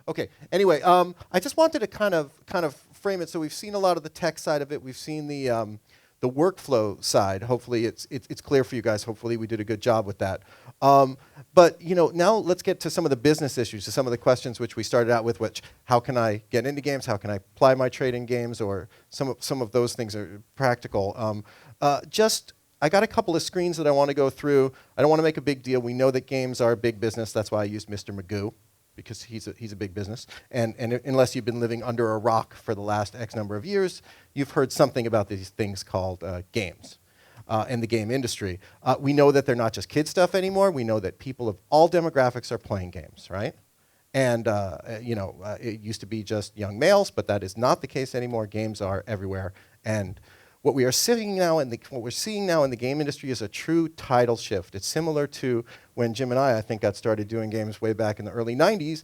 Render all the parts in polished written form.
Okay. Anyway, I just wanted to kind of frame it. So we've seen a lot of the tech side of it. We've seen the workflow side. Hopefully, it's clear for you guys. Hopefully, we did a good job with that. But now let's get to some of the business issues, to some of the questions which we started out with. Which, how can I get into games? How can I apply my trade in games? Or some of those things are practical. I got a couple of screens that I want to go through. I don't want to make a big deal. We know that games are a big business. That's why I used Mr. Magoo, because he's a big business. And unless you've been living under a rock for the last X number of years, you've heard something about these things called games and the game industry. We know that they're not just kid stuff anymore. We know that people of all demographics are playing games, right? And it used to be just young males, but that is not the case anymore. Games are everywhere. And what we're seeing now in the game industry is a true tidal shift. It's similar to when Jim and I think, got started doing games way back in the early 90s.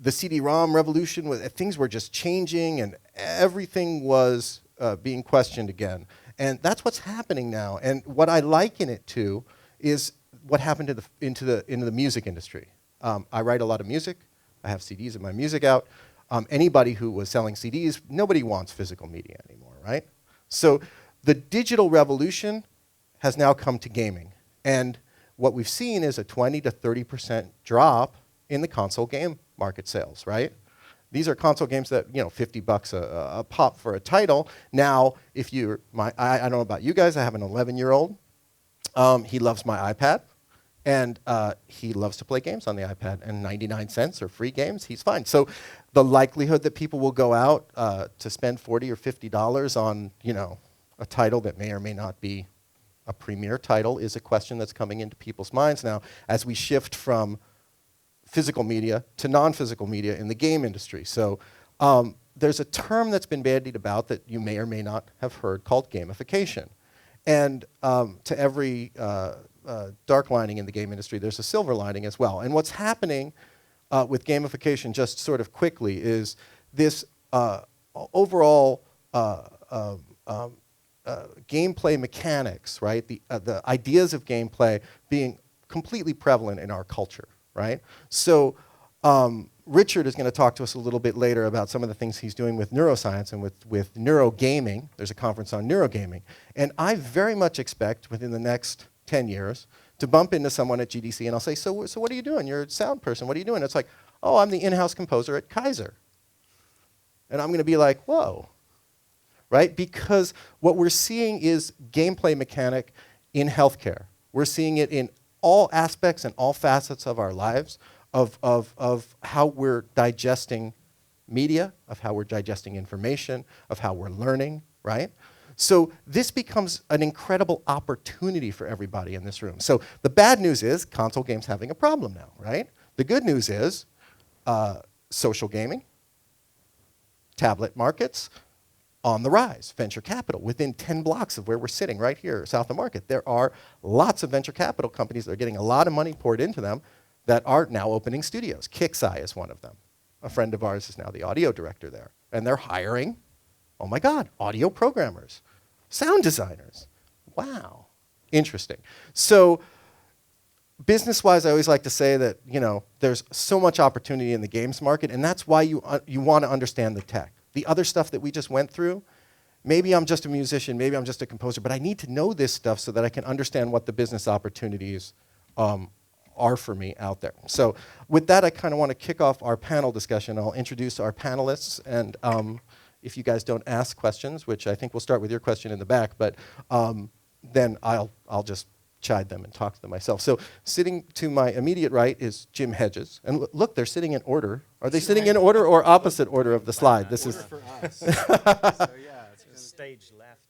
The CD-ROM revolution, things were just changing, and everything was being questioned again. And that's what's happening now. And what I liken it to is what happened into the music industry. I write a lot of music. I have CDs of my music out. Anybody who was selling CDs, nobody wants physical media anymore, right? So the digital revolution has now come to gaming. And what we've seen is a 20 to 30% drop in the console game market sales, right? These are console games that, $50 a pop for a title. Now, if you're I don't know about you guys, I have an 11-year-old. He loves my iPad. And he loves to play games on the iPad. And 99 cents or free games, he's fine. So the likelihood that people will go out to spend $40 or $50 on, a title that may or may not be a premier title is a question that's coming into people's minds now as we shift from physical media to non-physical media in the game industry. So there's a term that's been bandied about that you may or may not have heard called gamification. And to every dark lining in the game industry, there's a silver lining as well. And what's happening with gamification, just sort of quickly, is this overall gameplay mechanics, right? The ideas of gameplay being completely prevalent in our culture, right? So Richard is going to talk to us a little bit later about some of the things he's doing with neuroscience and with neurogaming. There's a conference on neurogaming. And I very much expect within the next 10 years to bump into someone at GDC and I'll say, so what are you doing? You're a sound person. What are you doing? It's like, oh, I'm the in-house composer at Kaiser. And I'm going to be like, whoa, right? Because what we're seeing is gameplay mechanic in healthcare. We're seeing it in all aspects and all facets of our lives, of how we're digesting media, of how we're digesting information, of how we're learning, right? So this becomes an incredible opportunity for everybody in this room. So the bad news is console games having a problem now, right? The good news is social gaming, tablet markets on the rise, venture capital. Within 10 blocks of where we're sitting right here, south of Market, there are lots of venture capital companies that are getting a lot of money poured into them that are now opening studios. Kixeye is one of them. A friend of ours is now the audio director there. And they're hiring, oh my God, audio programmers, sound designers. Wow, interesting. So business-wise, I always like to say that there's so much opportunity in the games market, and that's why you want to understand the tech. The other stuff that we just went through, maybe I'm just a musician, maybe I'm just a composer, but I need to know this stuff so that I can understand what the business opportunities are for me out there. So with that, I kind of want to kick off our panel discussion. I'll introduce our panelists, and if you guys don't ask questions, which I think we'll start with your question in the back, but then I'll just chide them and talk to them myself. So sitting to my immediate right is Jim Hedges. And look, they're sitting in order. Are they sitting in order or opposite order of the slide? This is for us. So yeah, it's just stage left.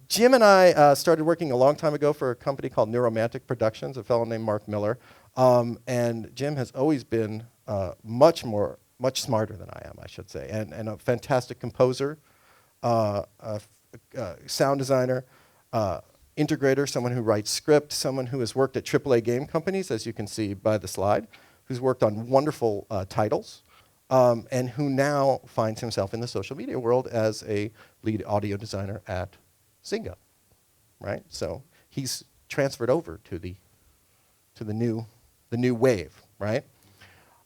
Jim and I started working a long time ago for a company called Neuromantic Productions, a fellow named Mark Miller. And Jim has always been much smarter than I am, I should say, and a fantastic composer, sound designer, integrator, someone who writes script, someone who has worked at AAA game companies, as you can see by the slide, who's worked on wonderful titles, and who now finds himself in the social media world as a lead audio designer at Zynga, right? So he's transferred over to the new wave, right?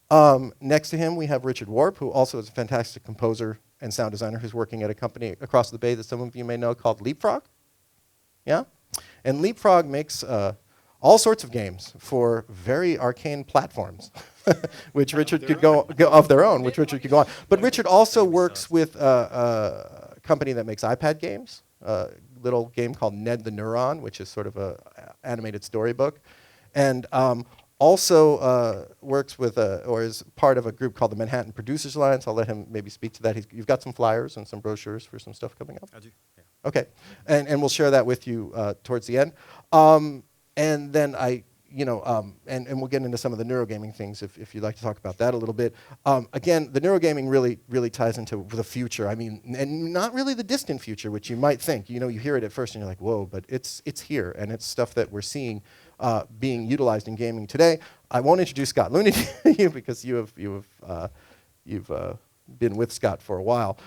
Next to him, we have Richard Warp, who also is a fantastic composer and sound designer who's working at a company across the bay that some of you may know called LeapFrog. Yeah? And LeapFrog makes all sorts of games for very arcane platforms, which Richard could go of their own, which Richard could go on. But Richard also works with a company that makes iPad games, a little game called Ned the Neuron, which is sort of a animated storybook. And also works with, or is part of a group called the Manhattan Producers Alliance. I'll let him maybe speak to that. You've got some flyers and some brochures for some stuff coming up? I do, yeah. Okay, and we'll share that with you towards the end. And then and we'll get into some of the neurogaming things if you'd like to talk about that a little bit. Again, the neurogaming really ties into the future. I mean, and not really the distant future, which you might think. You hear it at first and you're like, whoa, but it's here, and it's stuff that we're seeing being utilized in gaming today. I won't introduce Scott Looney to you because you've been with Scott for a while.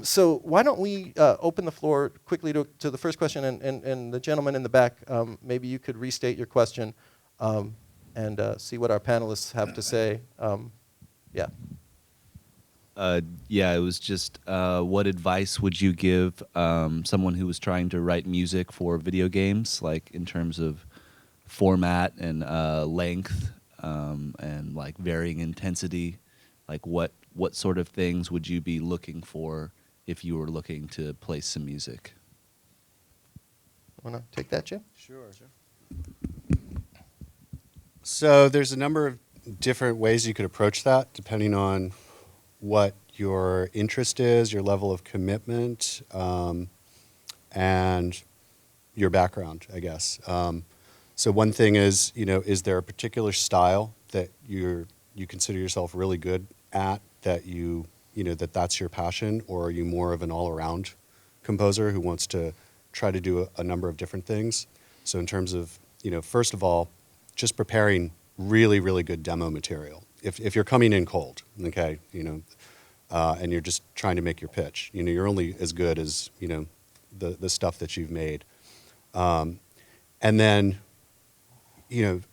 So why don't we open the floor quickly to the first question, and the gentleman in the back, maybe you could restate your question and see what our panelists have to say. Yeah. Yeah, it was just what advice would you give someone who was trying to write music for video games, like in terms of format and length and like varying intensity? Like what sort of things would you be looking for if you were looking to place some music? Want to take that, Jim? Sure. So there's a number of different ways you could approach that, depending on what your interest is, your level of commitment, and your background, I guess. So one thing is, is there a particular style that you consider yourself really good at, that that's your passion, or are you more of an all-around composer who wants to try to do a number of different things? So in terms of, first of all, just preparing really, really good demo material. If you're coming in cold, okay, and you're just trying to make your pitch, you're only as good as, the stuff that you've made. And then,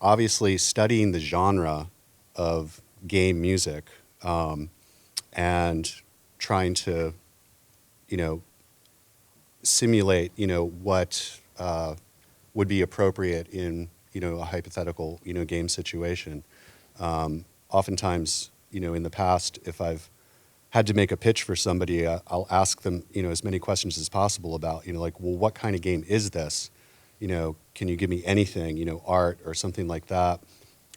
obviously studying the genre of game music and trying to, simulate, what would be appropriate in, a hypothetical, game situation. Oftentimes, in the past, if I've had to make a pitch for somebody, I'll ask them, as many questions as possible about, like, well, what kind of game is this? Can you give me anything, art or something like that?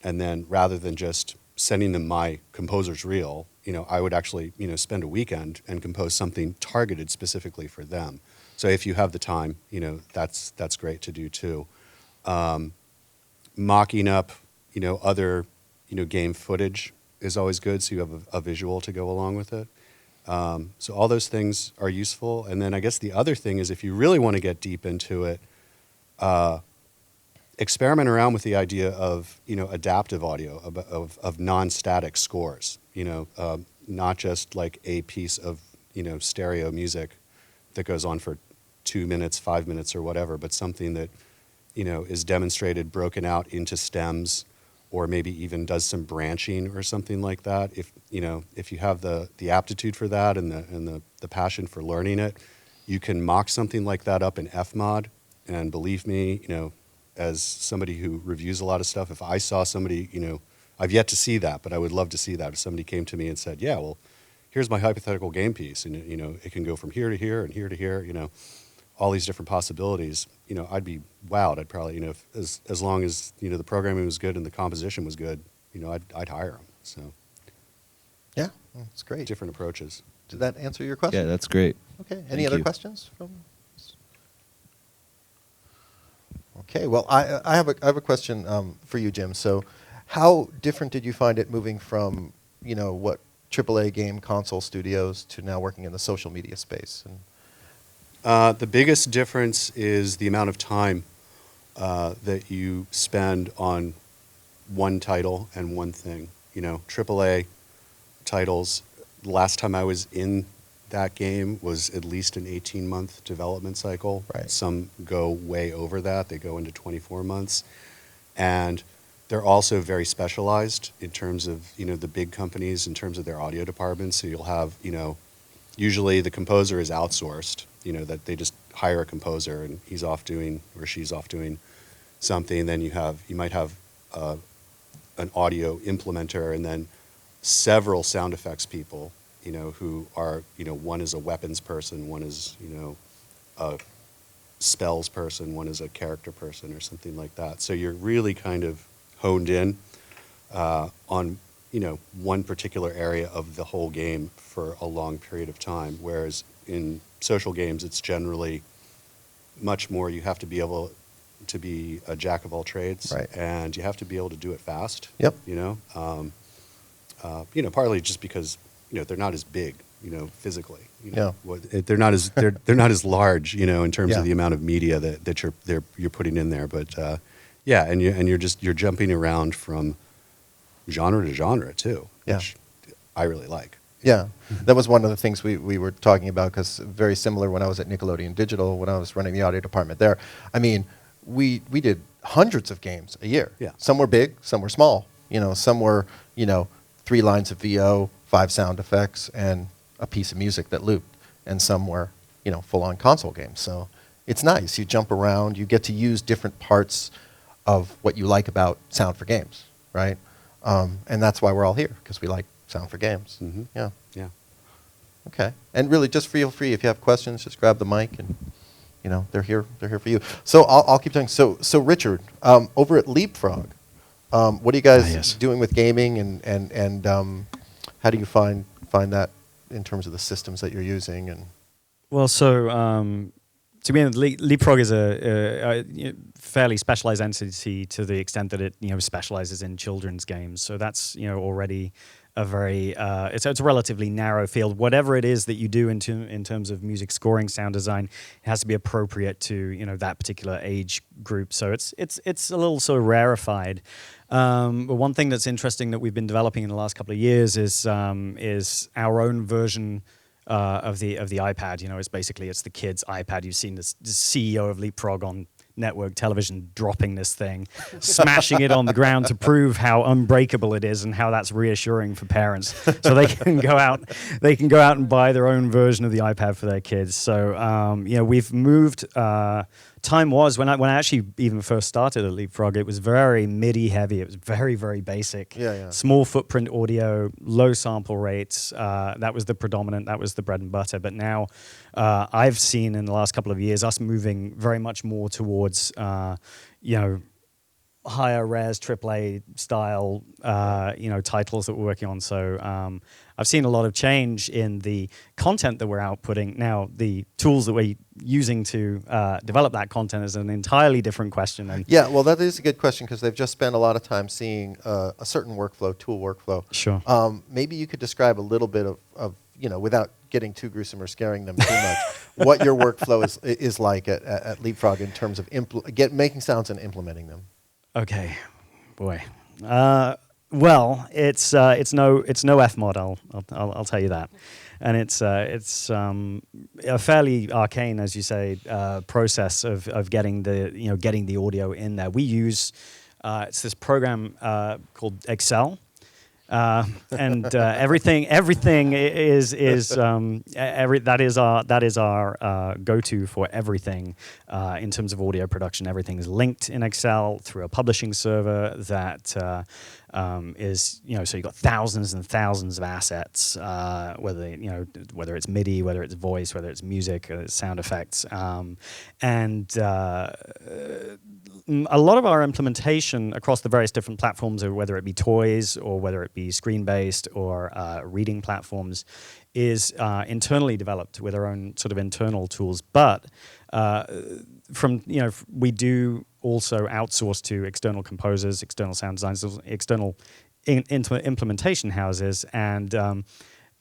And then rather than just sending them my composer's reel, I would actually, spend a weekend and compose something targeted specifically for them. So if you have the time, that's great to do too. Mocking up, other, game footage is always good, so you have a visual to go along with it. So all those things are useful. And then I guess the other thing is, if you really want to get deep into it, experiment around with the idea of, adaptive audio, of non-static scores, not just like a piece of, stereo music that goes on for 2 minutes, 5 minutes or whatever, but something that, is demonstrated, broken out into stems, or maybe even does some branching or something like that. If you have the aptitude for that and the passion for learning it, you can mock something like that up in Fmod. And believe me, as somebody who reviews a lot of stuff, if I saw somebody, I've yet to see that, but I would love to see that. If somebody came to me and said, yeah, well, here's my hypothetical game piece, and it can go from here to here and here to here, all these different possibilities, I'd be wowed. I'd probably, if, as long as, the programming was good and the composition was good, I'd hire them. So Yeah, that's great. different approaches. Did that answer your question? Yeah, that's great. Okay. Any Thank other you. questions from? Okay. Well, I have a question for you, Jim. So, how different did you find it moving from what AAA game console studios to now working in the social media space? And The biggest difference is the amount of time that you spend on one title and one thing. AAA titles, the last time I was in that game was at least an 18-month development cycle. Right. Some go way over that. They go into 24 months. And they're also very specialized in terms of, the big companies in terms of their audio departments. So you'll have, usually the composer is outsourced, that they just hire a composer and he's off doing or she's off doing something. Then you might have an audio implementer and then several sound effects people, who are, one is a weapons person, one is, a spells person, one is a character person or something like that. So you're really kind of honed in on, one particular area of the whole game for a long period of time. Whereas in social games, it's generally much more, you have to be able to be a jack of all trades, right, and you have to be able to do it fast. Yep. Partly just because they're not as big, physically. Yeah. They're not as large, in terms Yeah. of the amount of media that you're putting in there. But and you're jumping around from genre to genre too, Yeah. which I really like. Yeah, that was one of the things we were talking about, because very similar when I was at Nickelodeon Digital, when I was running the audio department there. I mean, we did hundreds of games a year. Yeah. Some were big, some were small. Some were 3 lines of VO, 5 sound effects, and a piece of music that looped. And some were full-on console games. So it's nice. You jump around. You get to use different parts of what you like about sound for games, right? And that's why we're all here, because we like sound for games. Mm-hmm. Yeah. Yeah. Okay. And really, just feel free, if you have questions, just grab the mic, and they're here for you. So I'll keep talking. So Richard, over at LeapFrog, what are you guys Yes. doing with gaming, and how do you find that in terms of the systems that you're using? And Well, so to be honest, LeapFrog is a fairly specialized entity to the extent that it specializes in children's games. So that's already a very it's a relatively narrow field. Whatever it is that you do in terms of music scoring, sound design, it has to be appropriate to that particular age group. So it's a little sort of rarefied. But one thing that's interesting that we've been developing in the last couple of years is our own version of the iPad. It's the kid's iPad. You've seen the CEO of LeapFrog on network television dropping this thing, smashing it on the ground to prove how unbreakable it is and how that's reassuring for parents. So they can go out and buy their own version of the iPad for their kids. So we've moved. Time was when I actually even first started at LeapFrog, it was very MIDI heavy. It was very, very basic. Yeah. Small footprint audio, low sample rates. That was the bread and butter. But now I've seen in the last couple of years us moving very much more towards higher res AAA style titles that we're working on. So I've seen a lot of change in the content that we're outputting. Now the tools that we're using to develop that content is an entirely different question. And yeah, well, that is a good question, because they've just spent a lot of time seeing a certain tool workflow. Sure. Maybe you could describe a little bit of without getting too gruesome or scaring them too much, what your workflow is like at LeapFrog in terms of making sounds and implementing them. Okay, boy. Well, it's no F mod. I'll tell you that, and it's a fairly arcane, as you say, process of getting the audio in there. We use it's this program called Excel. And everything is that is our go-to for everything in terms of audio production. Everything is linked in Excel through a publishing server that is so you've got thousands and thousands of assets, whether it's MIDI, whether it's voice, whether it's music, whether it's sound effects, and a lot of our implementation across the various different platforms, or whether it be toys or whether it be screen-based or reading platforms, is internally developed with our own sort of internal tools. But we do also outsource to external composers, external sound designers, external implementation houses, and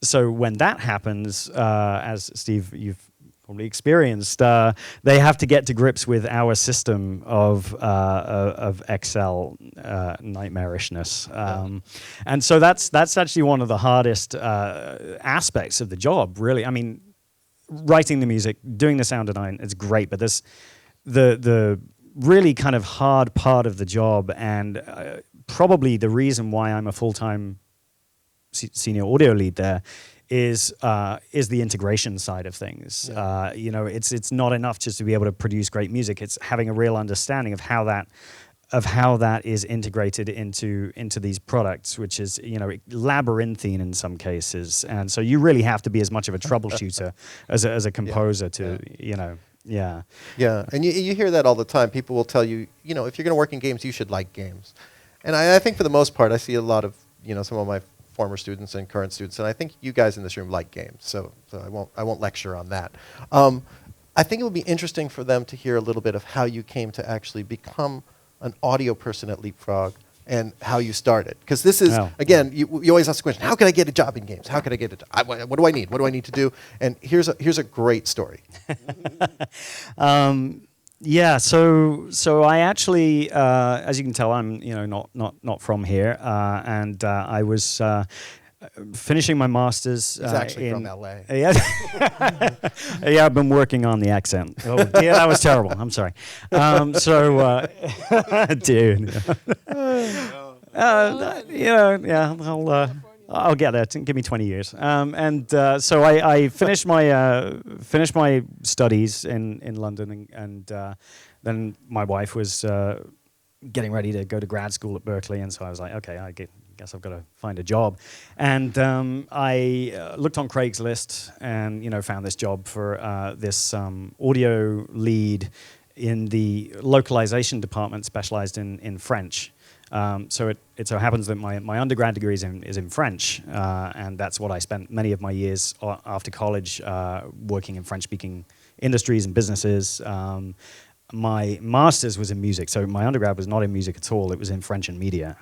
so when that happens, as Steve, you've probably experienced, they have to get to grips with our system of Excel nightmarishness, and so that's actually one of the hardest aspects of the job. Really, I mean, writing the music, doing the sound design, it's great, but the really kind of hard part of the job, and probably the reason why I'm a full-time senior audio lead there is the integration side of things. Yeah. It's not enough just to be able to produce great music. It's having a real understanding of how that is integrated into these products, which is labyrinthine in some cases. And so you really have to be as much of a troubleshooter as a composer Yeah. And you hear that all the time. People will tell you, if you're going to work in games, you should like games. And I think for the most part, I see a lot of, some of my former students and current students, and I think you guys in this room like games. So I won't lecture on that. I think it would be interesting for them to hear a little bit of how you came to actually become an audio person at LeapFrog and how you started. Because this is, again, you always ask the question, how can I get a job in games? How can I get a job? What do I need? What do I need to do? And here's a great story. So I actually, as you can tell, I'm not from here, and I was finishing my master's. He's actually from LA. Yeah, I've been working on the accent. Oh dear, that was terrible. I'm sorry. Dude. I'll get there. Give me 20 years. So I finished my studies in London, and then my wife was getting ready to go to grad school at Berkeley, and so I was like, okay, I guess I've got to find a job. And I looked on Craigslist and found this job for this audio lead in the localization department specialized in French. So it so happens that my undergrad degree is in French, and that's what I spent many of my years after college working in French-speaking industries and businesses. My master's was in music, so my undergrad was not in music at all. It was in French and media,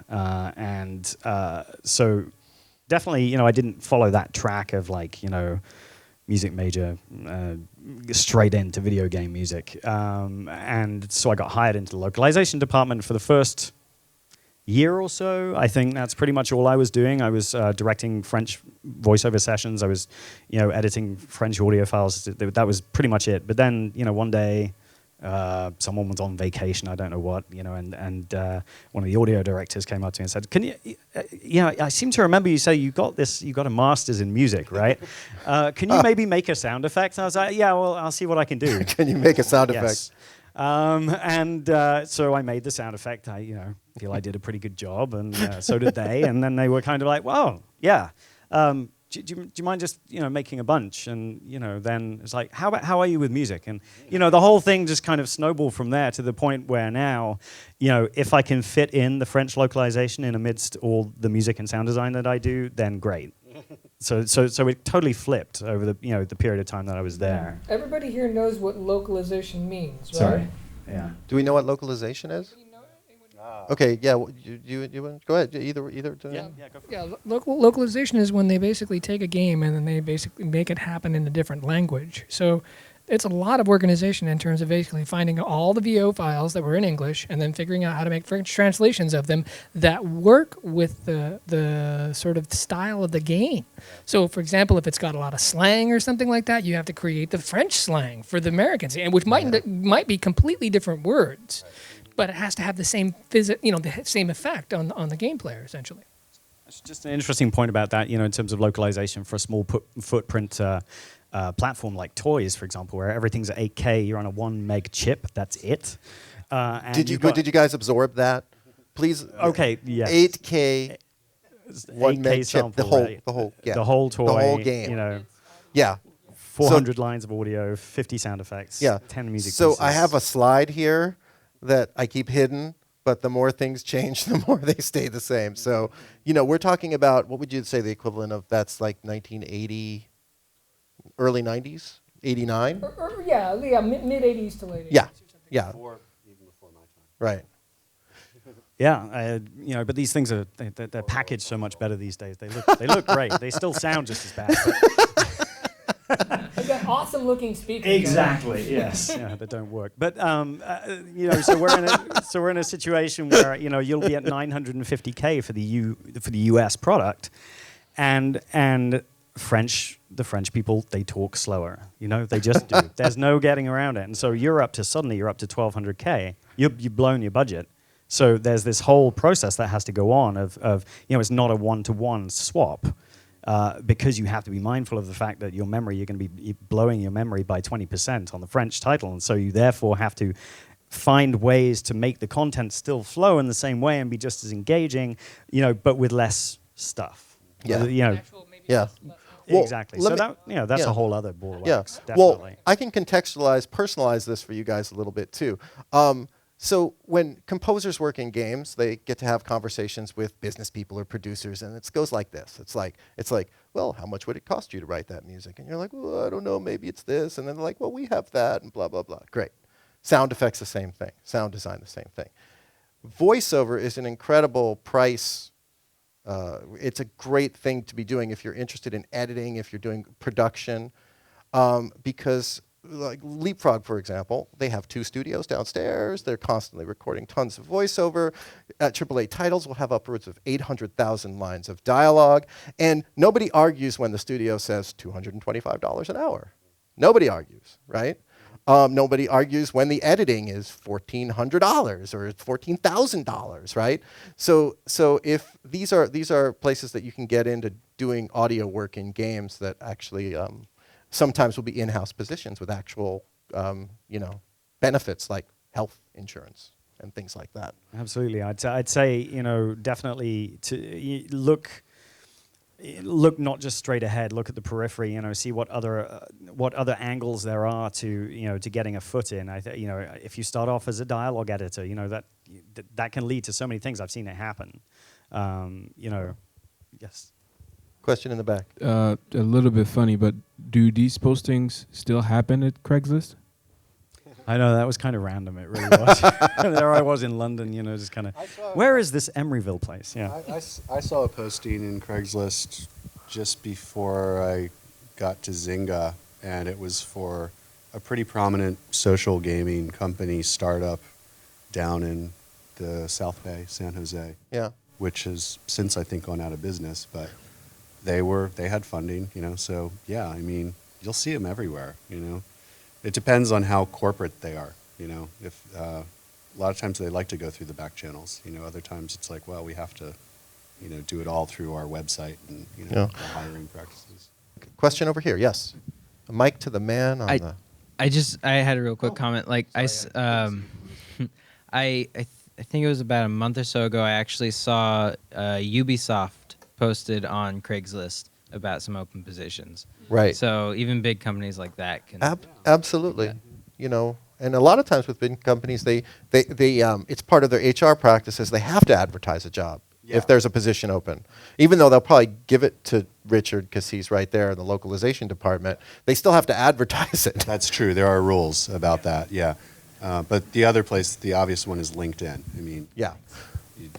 so definitely, I didn't follow that track of music major straight into video game music, and so I got hired into the localization department for the first year or so. I think that's pretty much all I was doing. I was directing French voiceover sessions. I was, editing French audio files. That was pretty much it. But then, one day, someone was on vacation. I don't know what, and one of the audio directors came up to me and said, "Can you? I seem to remember you say you got a master's in music, right? Can you maybe make a sound effect?" And I was like, "Yeah, well, I'll see what I can do." Can you make a sound Yes. effect? So I made the sound effect. I, feel I did a pretty good job, and so did they. And then they were kind of like, "Well, yeah. Do you mind just making a bunch?" And then it's like, how are you with music? And the whole thing just kind of snowballed from there to the point where now, if I can fit in the French localization in amidst all the music and sound design that I do, then great. So it totally flipped over the period of time that I was there. Everybody here knows what localization means, right? Sorry. Yeah. Do we know what localization is? Okay, yeah. You go ahead. Either. Yeah, go for it. Yeah, localization is when they basically take a game and then they basically make it happen in a different language. So it's a lot of organization in terms of basically finding all the VO files that were in English and then figuring out how to make French translations of them that work with the sort of style of the game. So, for example, if it's got a lot of slang or something like that, you have to create the French slang for the Americans, and which might be completely different words, but it has to have the same the same effect on the game player essentially. It's just an interesting point about that, in terms of localization for a small footprint platform like toys, for example, where everything's at 8K, you're on a 1 meg chip, that's it. And Did you guys absorb that? Please. Okay, yes. 8K, 1 meg chip, the whole the whole toy, the whole game. Yeah. 400 lines of audio, 50 sound effects, 10 music pieces. I have a slide here that I keep hidden, but the more things change, the more they stay the same. So, we're talking about, what would you say the equivalent of that's like 1980, early 90s, 89? Mid 80s to late 80s. Yeah, Even before my time. right. Yeah, but these things they're packaged so much better these days. They look great. They still sound just as bad. They've got awesome looking speakers. Exactly. Yes. Yeah, they don't work. But so we're in a situation where you'll be at 950K for the US product, and the French people, they talk slower. They just do. There's no getting around it. And so you're up to 1,200K. You've blown your budget. So there's this whole process that has to go on of it's not a one-to-one swap. Because you have to be mindful of the fact that your memory, you're going to be blowing your memory by 20% on the French title. And so you therefore have to find ways to make the content still flow in the same way and be just as engaging, but with less stuff. Yeah. Yeah. Well, Exactly. let So me- that's yeah. a whole other ball of Yeah. wax, definitely. Well, I can personalize this for you guys a little bit too. So when composers work in games, they get to have conversations with business people or producers, and it goes like this. It's like, well, how much would it cost you to write that music? And you're like, well, I don't know, maybe it's this. And then they're like, well, we have that, and blah, blah, blah. Great. Sound effects, the same thing. Sound design, the same thing. Voiceover is an incredible price. It's a great thing to be doing if you're interested in editing, if you're doing production, because like LeapFrog, for example, they have 2 studios downstairs. They're constantly recording tons of voiceover. AAA titles will have upwards of 800,000 lines of dialogue. And nobody argues when the studio says $225 an hour. Nobody argues, right? Nobody argues when the editing is $1,400 or $14,000, right? So if these are places that you can get into doing audio work in games that actually sometimes will be in-house positions with actual, benefits like health insurance and things like that. Absolutely. I'd say, definitely to look not just straight ahead, look at the periphery, see what other angles there are to getting a foot in. If you start off as a dialogue editor, that can lead to so many things. I've seen it happen. Yes. Question in the back. A little bit funny, but do these postings still happen at Craigslist? I know, that was kind of random. It really was. There I was in London, just kind of, where is this Emeryville place? Yeah. I saw a posting in Craigslist just before I got to Zynga, and it was for a pretty prominent social gaming company startup down in the South Bay, San Jose. Yeah. Which has since, I think, gone out of business, but they had funding, so yeah, I mean, you'll see them everywhere, It depends on how corporate they are, If a lot of times they like to go through the back channels, Other times it's like, well, we have to, do it all through our website and Yeah. the hiring practices. Question over here. Yes. A mic to the man on the. I had a real quick comment. Like I think it was about a month or so ago. I actually saw Ubisoft posted on Craigslist about some open positions. Right. So even big companies like that can. Absolutely. And a lot of times with big companies, they it's part of their HR practices. They have to advertise a job if there's a position open. Even though they'll probably give it to Richard because he's right there in the localization department, they still have to advertise it. That's true. There are rules about that, yeah. But the other place, the obvious one is LinkedIn. I mean, Yeah.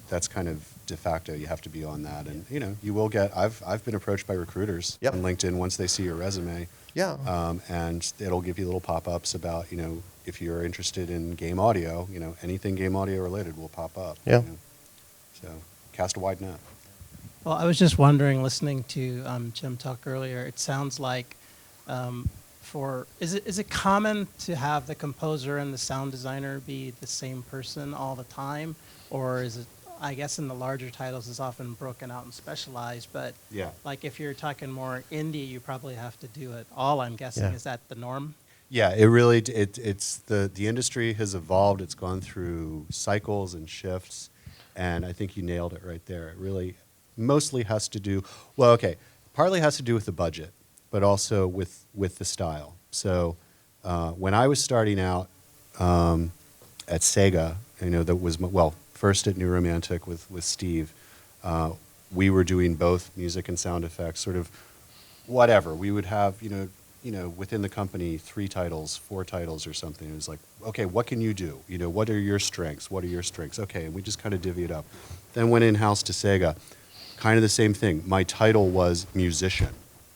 that's kind of de facto. You have to be on that, and you will get. I've been approached by recruiters Yep. on LinkedIn once they see your resume. Yeah. And it'll give you little pop-ups about if you're interested in game audio, anything game audio related will pop up. Yeah. So cast a wide net. Well, I was just wondering, listening to Jim talk earlier, it sounds like is it common to have the composer and the sound designer be the same person all the time? Or is it, I guess in the larger titles, it's often broken out and specialized, but Yeah. like if you're talking more indie, you probably have to do it all, I'm guessing. Yeah. Is that the norm? Yeah, it really it's the industry has evolved. It's gone through cycles and shifts, and I think you nailed it right there. It really mostly has to do partly has to do with the budget, but also with the style. So when I was starting out at Sega, that was first at New Romantic with Steve. We were doing both music and sound effects, sort of whatever. We would have within the company 3 titles, 4 titles or something. It was like, okay, what can you do? What are your strengths? What are your strengths? Okay, and we just kind of divvy it up. Then went in-house to Sega. Kind of the same thing. My title was musician,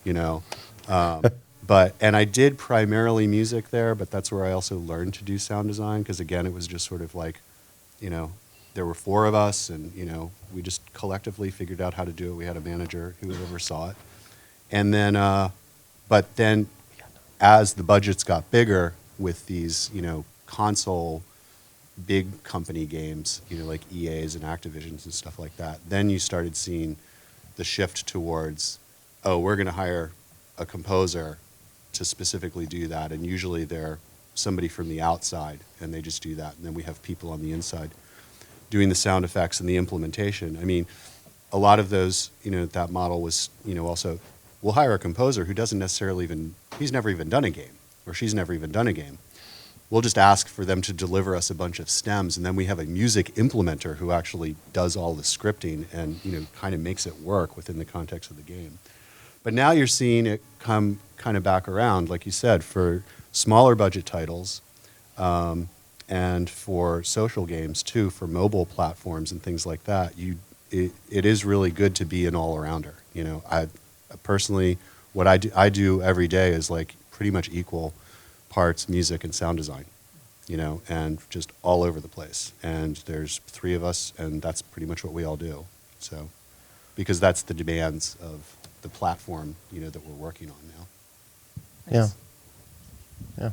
and I did primarily music there, but that's where I also learned to do sound design because, again, it was just sort of like, there were 4 of us, and, we just collectively figured out how to do it. We had a manager who oversaw it. And then, but then as the budgets got bigger with these, console big company games, like EAs and Activisions and stuff like that, then you started seeing the shift towards, oh, we're going to hire a composer to specifically do that, and usually they're somebody from the outside, and they just do that, and then we have people on the inside doing the sound effects and the implementation. I mean, a lot of those, that model was, also, we'll hire a composer who doesn't necessarily he's never even done a game, or she's never even done a game. We'll just ask for them to deliver us a bunch of stems, and then we have a music implementer who actually does all the scripting and, kind of makes it work within the context of the game. But now you're seeing it come kind of back around, like you said, for smaller budget titles, and for social games too, for mobile platforms and things like that. It is really good to be an all-arounder. I personally, what I do every day is like pretty much equal parts music and sound design, and just all over the place. And there's 3 of us, and that's pretty much what we all do. So, because that's the demands of the platform, that we're working on now. Yeah.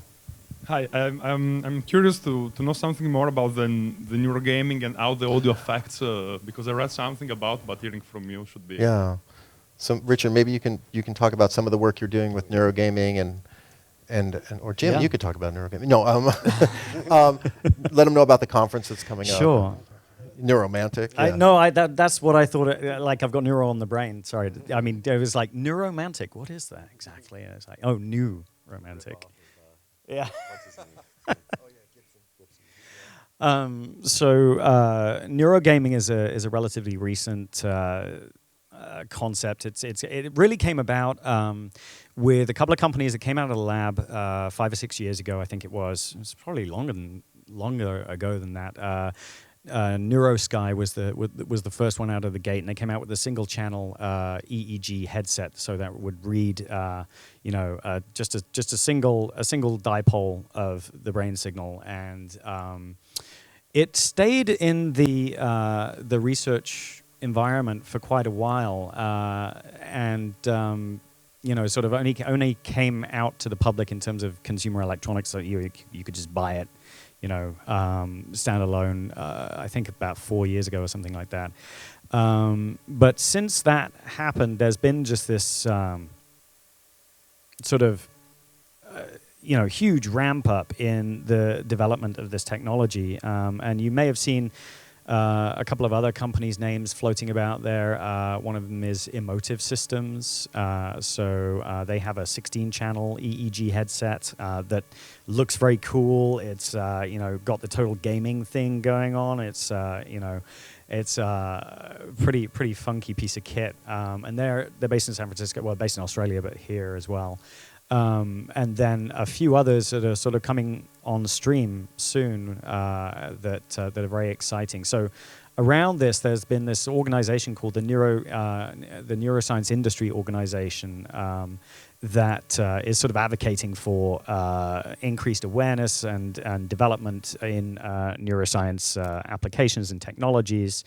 Hi, I'm curious to know something more about the neurogaming and how the audio affects, because I read something about, but hearing from you should be. Yeah. So Richard, maybe you can talk about some of the work you're doing with neurogaming and or Jim, Yeah. you could talk about neurogaming. No, let them know about the conference that's coming up. Sure. Neuromantic. Yeah. That's what I thought. Like I've got neuro on the brain. Sorry. I mean, it was like neuromantic. What is that exactly? And it's like, oh, new romantic. Yeah. Neurogaming is a relatively recent concept. It really came about with a couple of companies that came out of the lab 5 or 6 years ago. I think it was. It's probably longer ago than that. NeuroSky was the first one out of the gate, and they came out with a single channel EEG headset, so that would read, just a single dipole of the brain signal, and it stayed in the research environment for quite a while, and sort of only came out to the public in terms of consumer electronics, so you could just buy it. Standalone, I think about 4 years ago or something like that. But since that happened, there's been just this sort of, huge ramp up in the development of this technology. And you may have seen a couple of other companies' names floating about there. One of them is Emotive Systems. So they have a 16-channel EEG headset that looks very cool. It's got the total gaming thing going on. It's it's a pretty funky piece of kit. And they're based in San Francisco. Well, based in Australia, but here as well. And then a few others that are sort of coming on stream soon that are very exciting. So around this, there's been this organization called the Neuroscience Industry Organization that is sort of advocating for increased awareness and development in neuroscience applications and technologies.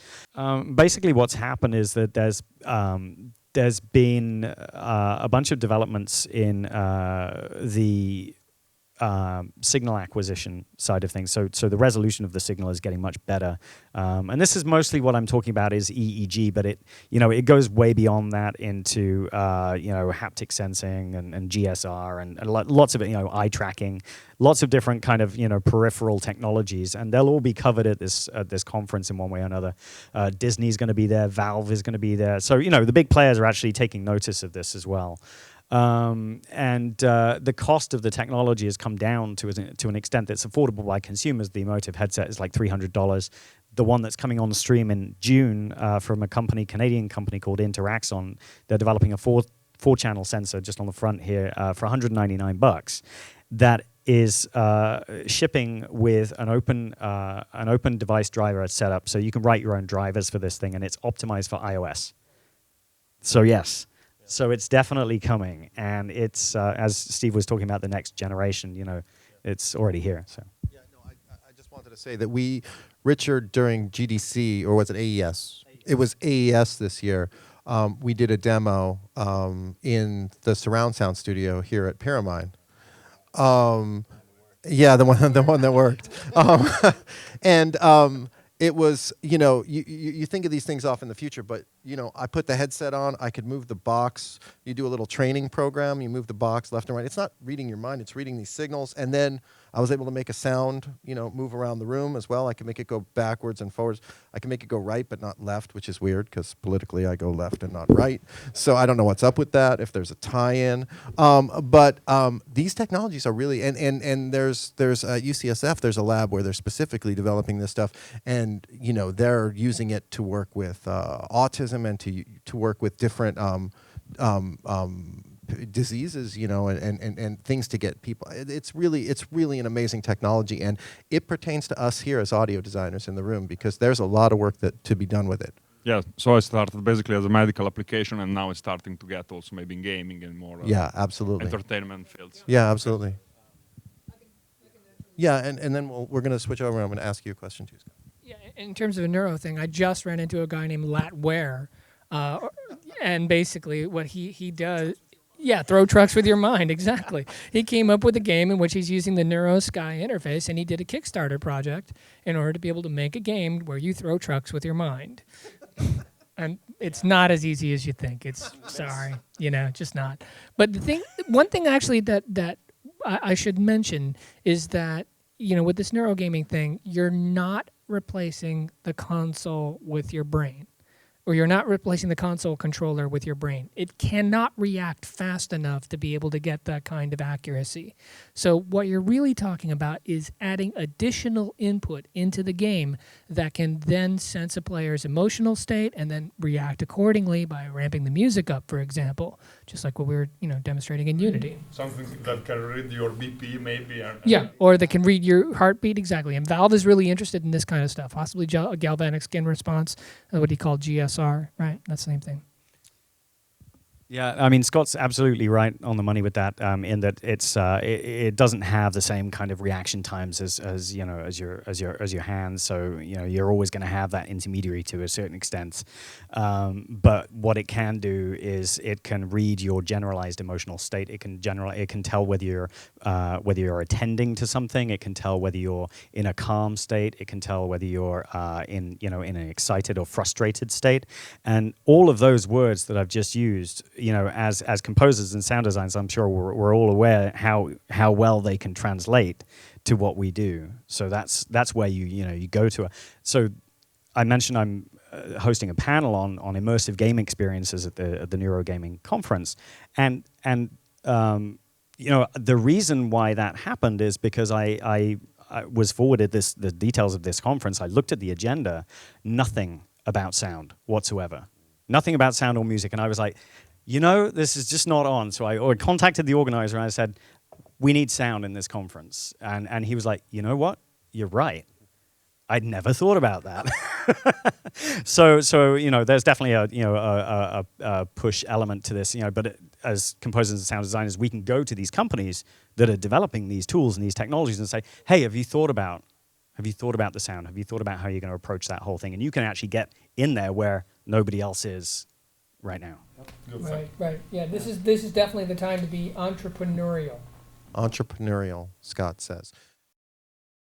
Basically, what's happened is that there's been a bunch of developments in the signal acquisition side of things. So the resolution of the signal is getting much better. And this is mostly what I'm talking about is EEG, but it goes way beyond that into haptic sensing and GSR and lots of eye tracking, lots of different kind of peripheral technologies, and they'll all be covered at this conference in one way or another. Disney's going to be there, Valve is going to be there. So the big players are actually taking notice of this as well. And the cost of the technology has come down to an extent that's affordable by consumers. The Emotive headset is like $300. The one that's coming on stream in June from a Canadian company called Interaxon, they're developing a four-channel sensor just on the front here for $199. That is shipping with an open device driver setup, so you can write your own drivers for this thing, and it's optimized for iOS. So yes. So it's definitely coming, and it's as Steve was talking about the next generation. It's already here. So yeah, no, I just wanted to say that Richard, during GDC, or was it AES? It was AES this year. We did a demo in the surround sound studio here at Pyramind. Yeah, the one that worked. And it was, you think of these things off in the future, but I put the headset on, I could move the box. You do a little training program, you move the box left and right. It's not reading your mind, it's reading these signals. And then I was able to make a sound, move around the room as well. I can make it go backwards and forwards. I can make it go right but not left, which is weird because politically I go left and not right. So I don't know what's up with that, if there's a tie-in. But these technologies are really, and there's UCSF, there's a lab where they're specifically developing this stuff, and they're using it to work with autism and to work with different diseases, and things to get people. It's really an amazing technology, and it pertains to us here as audio designers in the room because there's a lot of work to be done with it. Yeah, so I started basically as a medical application, and now it's starting to get also maybe in gaming and more absolutely entertainment fields. Yeah, absolutely. Yeah, and then we're going to switch over. I'm going to ask you a question too, Scott. Yeah, in terms of a neuro thing, I just ran into a guy named Lat Ware, and basically what he does. Yeah, throw trucks with your mind, exactly. He came up with a game in which he's using the NeuroSky interface, and he did a Kickstarter project in order to be able to make a game where you throw trucks with your mind. And it's not as easy as you think. It's, sorry, just not. But one thing actually that I should mention is that, with this neurogaming thing, you're not replacing the console with your brain. Or you're not replacing the console controller with your brain. It cannot react fast enough to be able to get that kind of accuracy. So what you're really talking about is adding additional input into the game that can then sense a player's emotional state and then react accordingly by ramping the music up, for example, just like what we were demonstrating in Unity. Something that can read your BP maybe. Yeah, or that can read your heartbeat, exactly. And Valve is really interested in this kind of stuff, possibly galvanic skin response, what he called GSR, right? That's the same thing. Yeah, I mean, Scott's absolutely right on the money with that. In that it doesn't have the same kind of reaction times as your hands. So you're always going to have that intermediary to a certain extent. But what it can do is it can read your generalized emotional state. It can tell whether you're attending to something. It can tell whether you're in a calm state. It can tell whether you're in an excited or frustrated state. And all of those words that I've just used, as composers and sound designers, I'm sure we're all aware how well they can translate to what we do. So that's where you go to. So I mentioned I'm hosting a panel on immersive game experiences at the Neurogaming conference, and the reason why that happened is because I was forwarded the details of this conference. I looked at the agenda, nothing about sound whatsoever, nothing about sound or music, and I was like, this is just not on. So I contacted the organizer and I said, we need sound in this conference. And he was like, you know what? You're right. I'd never thought about that. So there's definitely a push element to this. But as composers and sound designers, we can go to these companies that are developing these tools and these technologies and say, hey, have you thought about the sound? Have you thought about how you're going to approach that whole thing? And you can actually get in there where nobody else is right now. Right. Yeah, this is definitely the time to be entrepreneurial. Entrepreneurial, Scott says.